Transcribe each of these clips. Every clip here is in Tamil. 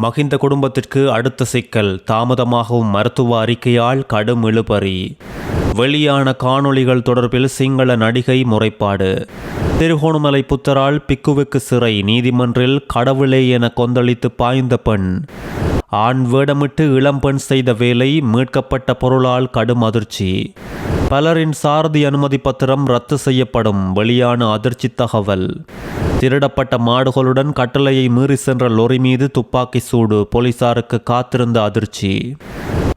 மஹிந்த குடும்பத்திற்கு அடுத்த சிக்கல், தாமதமாகவும் மருத்துவ அறிக்கையால் கடும் இழுபறி. வெளியான காணொளிகள் தொடர்பில் சிங்கள நடிகை முறைப்பாடு. திருகோணமலை புத்தரால் பிக்குவுக்கு சிறை, நீதிமன்றில் கடவுளே என கொந்தளித்து பாய்ந்த பெண். ஆண் வேடமிட்டு இளம்பெண் செய்த வேலை, மீட்கப்பட்ட பொருளால் கடும் அதிர்ச்சி. பலரின் சாரதி அனுமதி பத்திரம் ரத்து செய்யப்படும், வெளியான அதிர்ச்சி தகவல். திருடப்பட்ட மாடுகளுடன் கட்டளையை மீறி சென்ற லொரி மீது துப்பாக்கி சூடு, போலீசாருக்கு காத்திருந்த அதிர்ச்சி.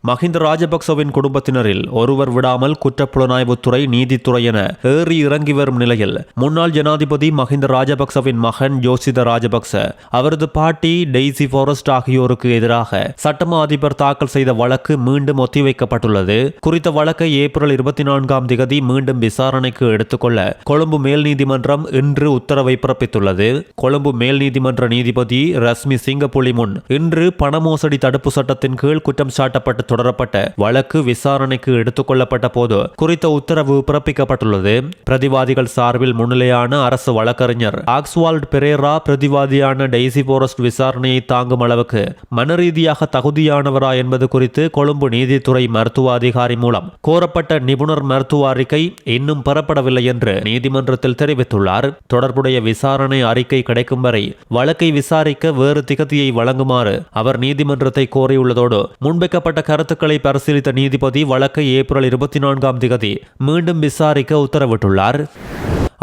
மஹிந்த ராஜபக்சவின் குடும்பத்தினரில் ஒருவர் விடாமல் குற்றப்புலனாய்வுத்துறை, நீதித்துறை என ஏறி இறங்கி வரும் நிலையில் முன்னாள் ஜனாதிபதி மஹிந்த ராஜபக்சவின் மகன் யோசித ராஜபக்ச, அவரது பாட்டி டெய்சி ஃபாரஸ்ட் ஆகியோருக்கு எதிராக சட்டமா அதிபர் தாக்கல் செய்த வழக்கு மீண்டும் ஒத்திவைக்கப்பட்டுள்ளது. குறித்த வழக்கை ஏப்ரல் 24 மீண்டும் விசாரணைக்கு எடுத்துக்கொள்ள கொழும்பு மேல் நீதிமன்றம் இன்று உத்தரவை பிறப்பித்துள்ளது. கொழும்பு மேல் நீதிமன்ற நீதிபதி ரஸ்மி சிங்கப்புலி முன் இன்று பணமோசடி தடுப்பு சட்டத்தின் கீழ் குற்றம் சாட்டப்பட்டு தொடரப்பட்ட வழக்கு விசாரணைக்கு எடுத்துக்கொள்ளப்பட்ட போது குறித்த உத்தரவு பிறப்பிக்கப்பட்டுள்ளது. பிரதிவாதிகள் சார்பில் முன்னிலையான அரசு வழக்கறிஞர் ஆக்ஸ்வால்ட் பெரேரா பிரதிவாதியான டெய்சி ஃபாரஸ்ட் விசாரணையை தாங்கும் அளவுக்கு மனரீதியாக தகுதியானவரா என்பது குறித்து கொழும்பு நீதித்துறை மருத்துவ அதிகாரி மூலம் கோரப்பட்ட நிபுணர் மருத்துவ அறிக்கை இன்னும் பெறப்படவில்லை என்று நீதிமன்றத்தில் தெரிவித்துள்ளார். தொடர்புடைய விசாரணை அறிக்கை கிடைக்கும் வரை வழக்கை விசாரிக்க வேறு திகதியை வழங்குமாறு அவர் நீதிமன்றத்தை கோரியுள்ளதோடு முன்வைக்கப்பட்ட கருத்துக்களை பரிசீலித்த நீதிபதி வழக்கை ஏப்ரல் 24 மீண்டும் விசாரிக்க உத்தரவிட்டுள்ளார்.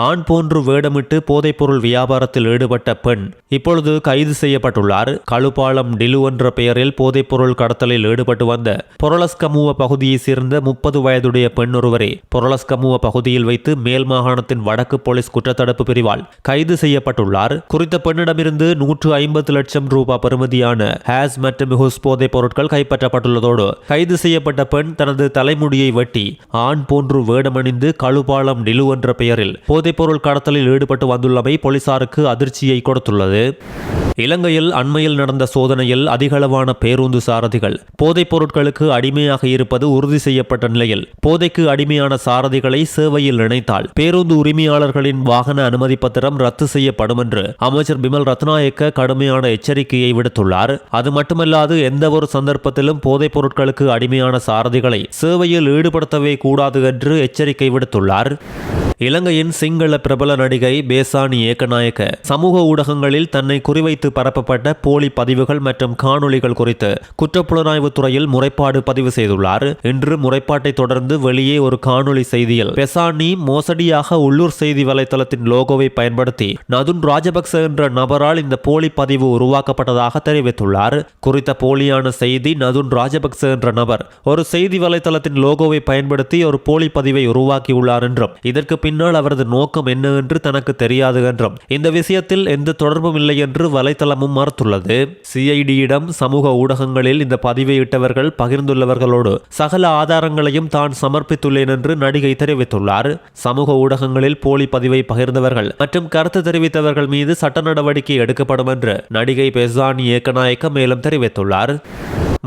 ஆண் போன்று வேடமிட்டு போதைப்பொருள் வியாபாரத்தில் ஈடுபட்ட பெண் இப்பொழுது கைது செய்யப்பட்டுள்ளார். கழுப்பாளம் டிலு என்ற பெயரில் போதைப்பொருள் கடத்தலில் ஈடுபட்டு வந்த பொரலஸ்கமுவ பகுதியை சேர்ந்த 30 வயதுடைய பெண் ஒருவரை பொரலஸ்கமுவ பகுதியில் வைத்து மேல் மாகாணத்தின் வடக்கு போலீஸ் குற்றத்தடுப்பு பிரிவால் கைது செய்யப்பட்டுள்ளார். குறித்த பெண்ணிடமிருந்து 150 லட்சம் ரூபாய் பெறுமதியான ஹேஸ் மற்றும் ஹுஸ் போதைப் பொருட்கள் கைப்பற்றப்பட்டுள்ளதோடு கைது செய்யப்பட்ட பெண் தனது தலைமுடியை வெட்டி ஆண் போன்று வேடமணிந்து கழுப்பாளம் டிலு என்ற பெயரில் போதைப்பொருள் கடத்தலில் ஈடுபட்டு வந்துள்ளமை போலீசாருக்கு அதிர்ச்சியை கொடுத்துள்ளது. இலங்கையில் அண்மையில் நடந்த சோதனையில் அதிகளவான பேருந்து சாரதிகள் போதைப் பொருட்களுக்கு அடிமையாக இருப்பது உறுதி செய்யப்பட்ட நிலையில் போதைக்கு அடிமையான சாரதிகளை சேவையில் இணைத்தால் பேருந்து உரிமையாளர்களின் வாகன அனுமதி பத்திரம் ரத்து செய்யப்படும் என்று அமைச்சர் பிமல் ரத்நாயக்க கடுமையான எச்சரிக்கையை விடுத்துள்ளார். அது மட்டுமல்லாது எந்த ஒரு சந்தர்ப்பத்திலும் போதைப் பொருட்களுக்கு அடிமையான சாரதிகளை சேவையில் ஈடுபடுத்தவே கூடாது என்று எச்சரிக்கை விடுத்துள்ளார். இலங்கையின் சிங்கள பிரபல நடிகை பேசானி ஏக்கநாயக்க சமூக ஊடகங்களில் தன்னை குறிவைத்து பரப்பப்பட்ட போலி பதிவுகள் மற்றும் காணொளிகள் குறித்து குற்றப்புலனாய்வு துறையில் முறைப்பாடு பதிவு செய்துள்ளார். இன்று முறைப்பாட்டை தொடர்ந்து வெளியே ஒரு காணொளி செய்தியில் பெசானி மோசடியாக உள்ளூர் செய்தி வலைத்தளத்தின் லோகோவை பயன்படுத்தி நதுன் ராஜபக்ச என்ற நபரால் இந்த போலி பதிவு உருவாக்கப்பட்டதாக தெரிவித்துள்ளார். குறித்த போலியான செய்தி நதுன் ராஜபக்ச என்ற நபர் ஒரு செய்தி வலைத்தளத்தின் லோகோவை பயன்படுத்தி ஒரு போலி பதிவை உருவாக்கியுள்ளார் என்றும் இதற்கு பின்னால் அவரது நோக்கம் என்ன என்று தனக்கு தெரியாது என்றும் இந்த விஷயத்தில் எந்த தொடர்பும் இல்லை என்று வலைத்தளமும் மறுத்துள்ளது. சிஐடியிடம் சமூக ஊடகங்களில் இந்த பதிவை இட்டவர்கள் பகிர்ந்துள்ளவர்களோடு சகல ஆதாரங்களையும் தான் சமர்ப்பித்துள்ளேன் என்று நடிகை தெரிவித்துள்ளார். சமூக ஊடகங்களில் போலி பதிவை பகிர்ந்தவர்கள் மற்றும் கருத்து தெரிவித்தவர்கள் மீது சட்ட நடவடிக்கை எடுக்கப்படும் என்று நடிகை பெசானி ஏக்கநாயக்க மேலும் தெரிவித்துள்ளார்.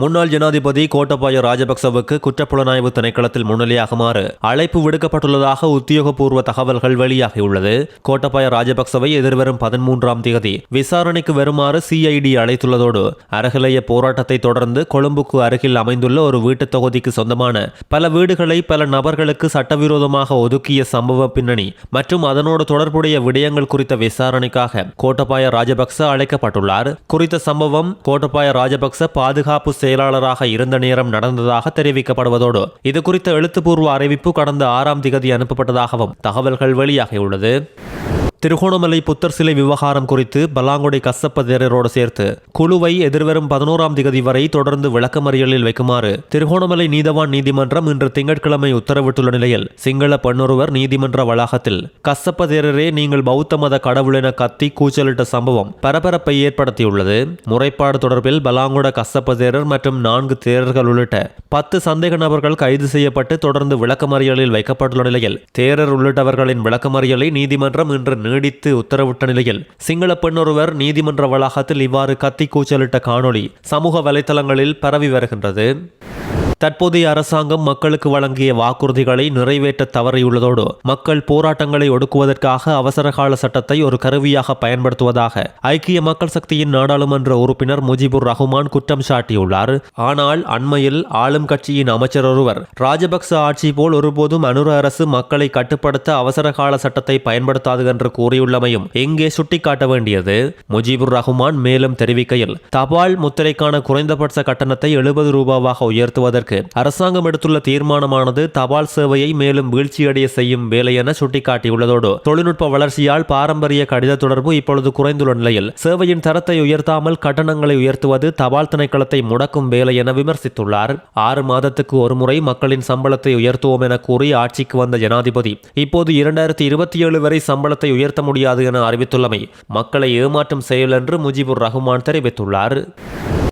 முன்னாள் ஜனாதிபதி கோட்டபாய ராஜபக்சவுக்கு குற்றப்புலனாய்வு திணைக்களத்தில் முன்னிலையாகுமாறு அழைப்பு விடுக்கப்பட்டுள்ளதாக உத்தியோகபூர்வ தகவல்கள் வெளியாகியுள்ளது. கோட்டபாய ராஜபக்சவை எதிர்வரும் 13 விசாரணைக்கு வருமாறு சிஐடி அழைத்துள்ளதோடு அறகலைய போராட்டத்தை தொடர்ந்து கொழும்புக்கு அருகில் அமைந்துள்ள ஒரு வீட்டுத் தொகுதிக்கு சொந்தமான பல வீடுகளை பல நபர்களுக்கு சட்டவிரோதமாக ஒதுக்கிய சம்பவ பின்னணி மற்றும் அதனோடு தொடர்புடைய விடயங்கள் குறித்த விசாரணைக்காக கோட்டபாய ராஜபக்ச அழைக்கப்பட்டுள்ளார். குறித்த சம்பவம் கோட்டபாய ராஜபக்ச பாதுகாப்பு செயலாளராக இருந்த நேரம் நடந்ததாக தெரிவிக்கப்படுவதோடு இது குறித்த எழுத்துப்பூர்வ அறிவிப்பு கடந்த 6 அனுப்பப்பட்டதாகவும் தகவல்கள் வெளியாகியுள்ளது. திருகோணமலை புத்தர் சிலை விவகாரம் குறித்து பலாங்குடை கசப்ப தேரரோடு சேர்த்து குழுவை எதிர்வரும் 11 வரை தொடர்ந்து விளக்கமறியலில் வைக்குமாறு திருகோணமலை நீதவான் நீதிமன்றம் இன்று திங்கட்கிழமை உத்தரவிட்டுள்ள நிலையில் சிங்கள பெண்ணொருவர் நீதிமன்ற வளாகத்தில் கசப்ப தேரரே நீங்கள் பௌத்த மத கடவுள் என கத்தி கூச்சலிட்ட சம்பவம் பரபரப்பை ஏற்படுத்தியுள்ளது. முறைப்பாடு தொடர்பில் பலாங்குட கசப்ப தேரர் மற்றும் 4 தேரர்கள் உள்ளிட்ட 10 சந்தேக நபர்கள் கைது செய்யப்பட்டு தொடர்ந்து விளக்கமறியலில் வைக்கப்பட்டுள்ள நிலையில் தேரர் உள்ளிட்டவர்களின் விளக்கமறியலை நீதிமன்றம் இன்று நீடித்து உத்தரவிட்ட நிலையில் சிங்கள பெண்ணொருவர் நீதிமன்ற வளாகத்தில் இவ்வாறு கத்தி கூச்சலிட்ட காணொளி சமூக வலைதளங்களில் பரவி வருகின்றது. தற்போதைய அரசாங்கம் மக்களுக்கு வழங்கிய வாக்குறுதிகளை நிறைவேற்ற தவறியுள்ளதோடு மக்கள் போராட்டங்களை ஒடுக்குவதற்காக அவசரகால சட்டத்தை ஒரு கருவியாக பயன்படுத்துவதாக ஐக்கிய மக்கள் சக்தியின் நாடாளுமன்ற உறுப்பினர் முஜிபுர் ரஹ்மான் குற்றம் சாட்டியுள்ளார். ஆனால் அண்மையில் ஆளும் கட்சியின் அமைச்சர் ஒருவர் ராஜபக்ச ஆட்சி போல் ஒருபோதும் அனுர அரசு மக்களை கட்டுப்படுத்த அவசரகால சட்டத்தை பயன்படுத்தாது என்று கூறியுள்ளமையும் இங்கே சுட்டிக்காட்ட வேண்டியது. முஜிபுர் ரஹ்மான் மேலும் தெரிவிக்கையில், தபால் முத்திரைக்கான குறைந்தபட்ச கட்டணத்தை 70 ரூபாவாக உயர்த்துவதற்கு அரசாங்கம் எடுத்துள்ள தீர்மானமானது தபால் சேவையை மேலும் வீழ்ச்சியடைய செய்யும் வேலை என சுட்டிக்காட்டியுள்ளதோடு தொழில்நுட்ப வளர்ச்சியால் பாரம்பரிய கடித தொடர்பு இப்பொழுது குறைந்துள்ள நிலையில் சேவையின் தரத்தை உயர்த்தாமல் கட்டணங்களை உயர்த்துவது தபால் திணைக்களத்தை முடக்கும் வேலை என விமர்சித்துள்ளார். 6 மாதத்துக்கு ஒருமுறை மக்களின் சம்பளத்தை உயர்த்துவோம் என கூறி ஆட்சிக்கு வந்த ஜனாதிபதி இப்போது 2027 வரை சம்பளத்தை உயர்த்த முடியாது என அறிவித்துள்ளமை மக்களை ஏமாற்றும் செயல் என்று முஜிபுர் ரஹ்மான் தெரிவித்துள்ளார்.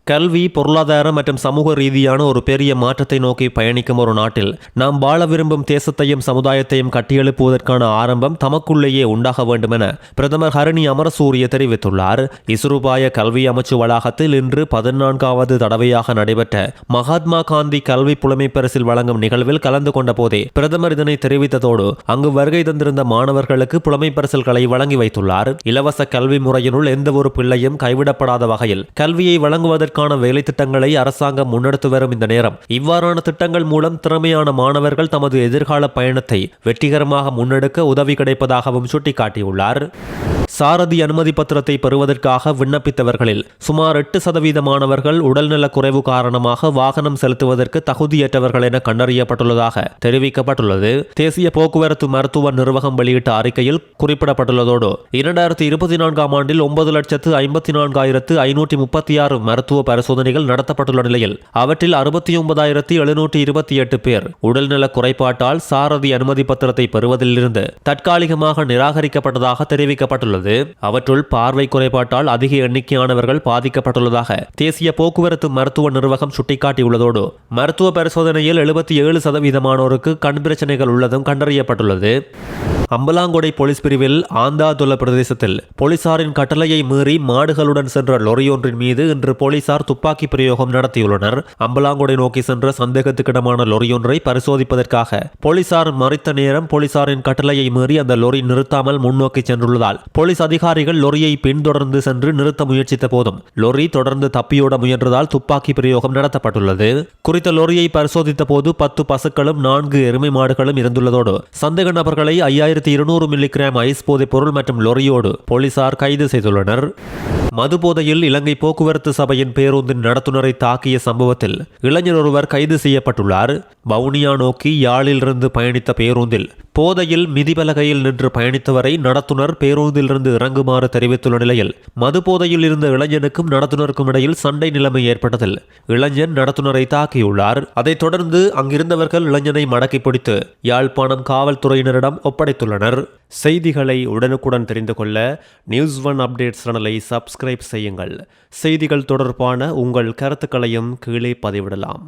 கல்வி, பொருளாதார மற்றும் சமூக ரீதியான ஒரு பெரிய மாற்றத்தை நோக்கி பயணிக்கும் ஒரு நாட்டில் நாம் வாழ விரும்பும் தேசத்தையும் சமுதாயத்தையும் கட்டியெழுப்புவதற்கான ஆரம்பம் தமக்குள்ளேயே உண்டாக வேண்டும் என பிரதமர் ஹரணி அமரசூரிய தெரிவித்துள்ளார். இசுருபாய கல்வி அமைச்சு வளாகத்தில் இன்று 14வது தடவையாக நடைபெற்ற மகாத்மா காந்தி கல்வி புலமை பரிசில் வழங்கும் நிகழ்வில் கலந்து கொண்ட போதே பிரதமர் இதனை தெரிவித்ததோடு அங்கு வருகை தந்திருந்த மாணவர்களுக்கு புலமை பரிசில்களை வழங்கி வைத்துள்ளார். இலவச கல்வி முறையினுள் எந்த ஒரு பிள்ளையும் கைவிடப்படாத வகையில் கல்வியை வழங்குவதற்கு வேலை திட்டங்களை அரசாங்கம் முன்னெடுத்து வரும் இந்த நேரம் இவ்வாறான திட்டங்கள் மூலம் திறமையான மாணவர்கள் தமது எதிர்கால பயணத்தை வெற்றிகரமாக முன்னெடுக்க உதவி கிடைப்பதாகவும் சுட்டிக்காட்டியுள்ளார். சாரதி அனுமதி பத்திரத்தை பெறுவதற்காக விண்ணப்பித்தவர்களில் சுமார் 8% மாணவர்கள் உடல்நல குறைவு காரணமாக வாகனம் செலுத்துவதற்கு தகுதியற்றவர்கள் என கண்டறியப்பட்டுள்ளதாக தெரிவிக்கப்பட்டுள்ளது. தேசிய போக்குவரத்து மருத்துவ நிர்வாகம் வெளியிட்ட அறிக்கையில் குறிப்பிடப்பட்டுள்ளதோடு 2024 ஆண்டில் 9,54,536 மருத்துவ பரிசோதனைகள் நடத்தப்பட்டுள்ள நிலையில் அவற்றில் 69,728 பேர் உடல்நல குறைபாட்டால் சாரதி அனுமதி பத்திரத்தை பெறுவதிலிருந்து தற்காலிகமாக நிராகரிக்கப்பட்டதாக தெரிவிக்கப்பட்டுள்ளது. அவற்றுள் பார்வை குறைபாட்டால் அதிக எண்ணிக்கையானவர்கள் பாதிக்கப்பட்டுள்ளதாக தேசிய போக்குவரத்து மருத்துவ நிர்வாகம் சுட்டிக்காட்டியுள்ளதோடு மருத்துவ பரிசோதனையில் 77% கண் பிரச்சனைகள் உள்ளதும் கண்டறியப்பட்டுள்ளது. அம்பலாங்கொடை போலீஸ் பிரிவில் ஆந்தாதுல பிரதேசத்தில் போலீசாரின் கட்டளையை மீறி மாடுகளுடன் சென்ற லொரியொன்றின் மீது இன்று போலீசார் துப்பாக்கி பிரயோகம் நடத்தியுள்ளனர். அம்பலாங்கொடை நோக்கி சென்ற சந்தேகத்துக்கிடமான லொரியொன்றை பரிசோதிப்பதற்காக போலீசார் மறித்த நேரம் போலீசாரின் கட்டளையை மீறி அந்த லொரி நிறுத்தாமல் முன்னோக்கி சென்றுள்ளதால் போலீஸ் அதிகாரிகள் லொரியை பின்தொடர்ந்து சென்று நிறுத்த முயற்சித்த போதும் லொரி தொடர்ந்து தப்பியோட முயன்றதால் துப்பாக்கி பிரயோகம் நடத்தப்பட்டுள்ளது. குறித்த லொரியை பரிசோதித்த போது 10 பசுக்களும் 4 எருமை மாடுகளும் இருந்துள்ளதோடு சந்தேக நபர்களை 5200 மில்லிகிராம் ஐஸ் போதைப் பொருள் மற்றும் லொரியோடு போலீசார் கைது செய்துள்ளனர். மதுபோதையில் இலங்கை போக்குவரத்து சபையின் பேருந்தின் நடத்துனரை தாக்கிய சம்பவத்தில் இளைஞர் ஒருவர் கைது செய்யப்பட்டுள்ளார். வவுனியா நோக்கி யாழிலிருந்து பயணித்த பேருந்தில் போதையில் மிதிபலகையில் நின்று பயணித்தவரை நடத்துனர் பேருந்திலிருந்து இறங்குமாறு தெரிவித்துள்ள நிலையில் மதுபோதையில் இருந்த இளைஞனுக்கும் நடத்துனருக்கும் இடையில் சண்டை நிலைமை ஏற்பட்டதில் இளைஞன் நடத்துனரை தாக்கியுள்ளார். அதைத் தொடர்ந்து அங்கிருந்தவர்கள் இளைஞனை மடக்கி பிடித்து யாழ்ப்பாணம் காவல்துறையினரிடம் ஒப்படைத்துள்ளனர். செய்திகளை உடனுக்குடன் தெரிந்து கொள்ள நியூஸ்1 அப்டேட்ஸ் சேனலை சப்ஸ்கிரைப் செய்யுங்கள். செய்திகள் தொடர்பான உங்கள் கருத்துக்களையும் கீழே பதிவிடலாம்.